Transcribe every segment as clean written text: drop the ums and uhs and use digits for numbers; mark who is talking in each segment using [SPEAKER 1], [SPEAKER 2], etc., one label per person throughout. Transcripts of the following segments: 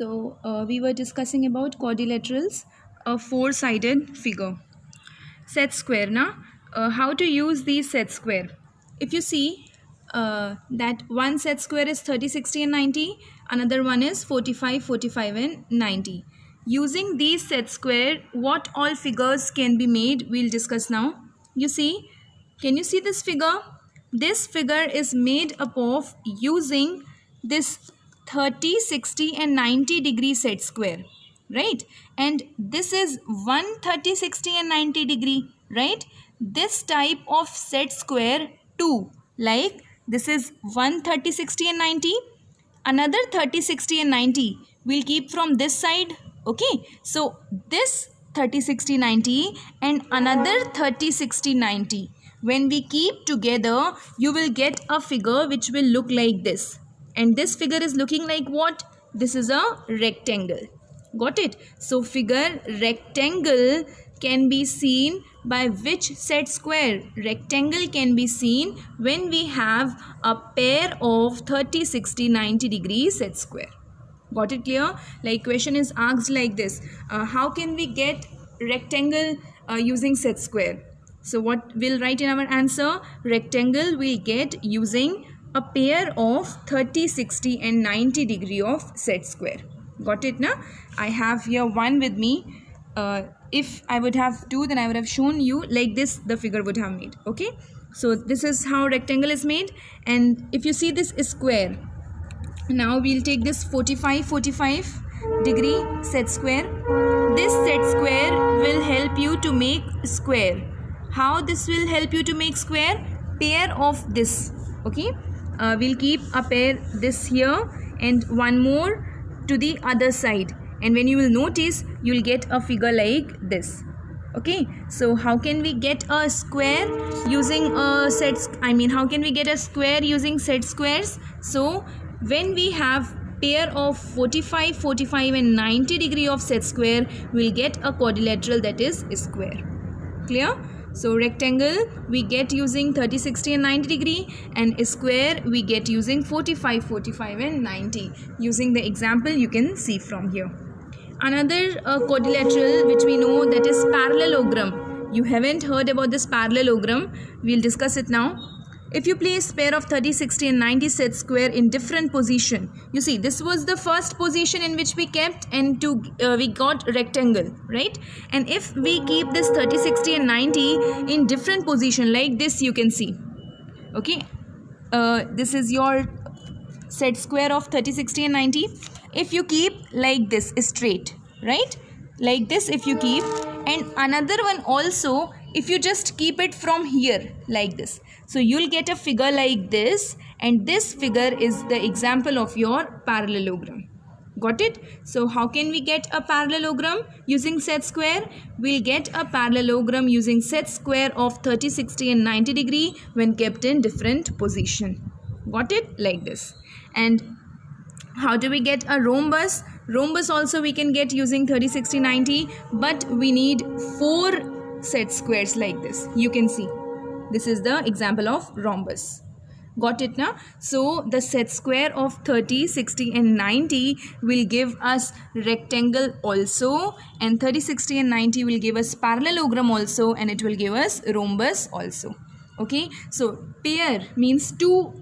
[SPEAKER 1] We were discussing about quadrilaterals, a four-sided figure. Set square, na? How to use these set square? If you see that one set square is 30, 60 and 90, another one is 45, 45 and 90. Using these set square, what all figures can be made, we'll discuss now. You see, can you see this figure? This figure is made up of using this 30, 60 and 90 degree set square, right? And this is 130, 60 and 90 degree, right? This type of set square too, like this is 130, 60 and 90, another 30, 60 and 90 we'll keep from this side, okay? So this 30, 60, 90 and another 30, 60, 90. When we keep together, you will get a figure which will look like this. And this figure is looking like what? This is a rectangle. Got it? So figure rectangle can be seen by which set square? Rectangle can be seen when we have a pair of 30, 60, 90 degree set square. Got it clear? Like question is asked like this. How can we get rectangle using set square? So what we'll write in our answer? Rectangle we'll get using a pair of 30, 60 and 90 degree of set square. Got it now? I have here one with me. If I would have two, then I would have shown you like this the figure would have made. Okay. So this is how rectangle is made. And if you see this is square. Now we'll take this 45, 45 degree set square. This set square will help you to make square. How this will help you to make square? Pair of this. Okay. We'll keep a pair this here and one more to the other side, and when you will notice you'll get a figure like this. Okay, so how can we get a square using a how can we get a square using set squares? So when we have pair of 45, 45 and 90 degree of set square, we'll get a quadrilateral, that is square. Clear? So rectangle we get using 30, 60 and 90 degree, and square we get using 45, 45 and 90. Using the example you can see from here. Another quadrilateral which we know, that is parallelogram. You haven't heard about this parallelogram. We'll discuss it now. If you place pair of 30, 60 and 90 set square in different position, you see this was the first position in which we kept, and we got rectangle, right? And if we keep this 30, 60 and 90 in different position like this, you can see. Okay, this is your set square of 30, 60 and 90. If you keep like this straight, right? Like this if you keep, and another one also if you just keep it from here like this. So you'll get a figure like this, and this figure is the example of your parallelogram. Got it? So how can we get a parallelogram using set square? We'll get a parallelogram using set square of 30, 60 and 90 degree when kept in different position. Got it? Like this. And how do we get a rhombus? Rhombus also we can get using 30, 60, 90, but we need 4 set squares like this. You can see. This is the example of rhombus. Got it now? So the set square of 30, 60 and 90 will give us rectangle also, and 30, 60 and 90 will give us parallelogram also, and it will give us rhombus also. Okay, so pair means 2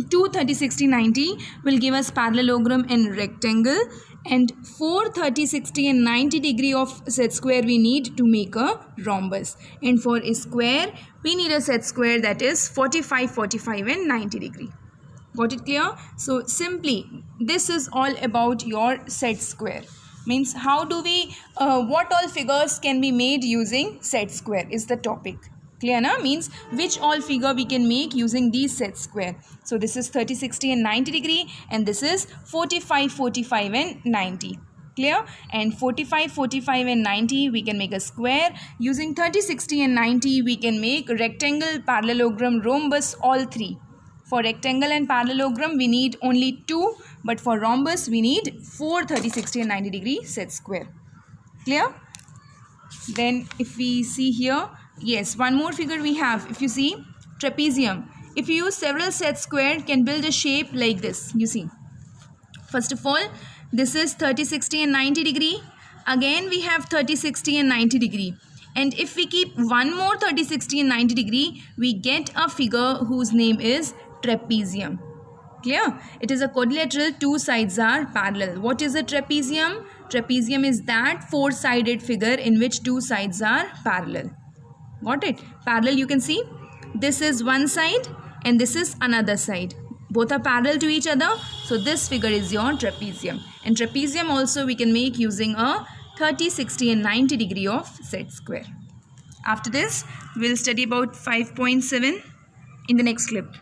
[SPEAKER 1] 30, 60, 90 will give us parallelogram and rectangle, and 4 30, 60 and 90 degree of set square we need to make a rhombus, and for a square we need a set square that is 45, 45 and 90 degree. Got it clear? So simply this is all about your set square. Means how do we what all figures can be made using set square is the topic. Clear na? Means which all figure we can make using these set square. So this is 30, 60 and 90 degree, and this is 45, 45 and 90. Clear? And 45, 45 and 90 we can make a square. Using 30, 60 and 90 we can make rectangle, parallelogram, rhombus, all 3. For rectangle and parallelogram we need only 2, but for rhombus we need 4 30, 60 and 90 degree set square. Clear? Then if we see here, yes, one more figure we have. If you see trapezium, if you use several set square, can build a shape like this. You see First of all, this is 30, 60 and 90 degree. Again we have 30, 60 and 90 degree. And if we keep one more 30, 60 and 90 degree, we get a figure whose name is trapezium. Clear? It is a quadrilateral, two sides are parallel. What is a trapezium? Trapezium is that four-sided figure in which two sides are parallel. Got it? Parallel, you can see this is one side and this is another side. Both are parallel to each other. So this figure is your trapezium. And trapezium also we can make using a 30, 60 and 90 degree of set square. After this, we'll study about 5.7 in the next clip.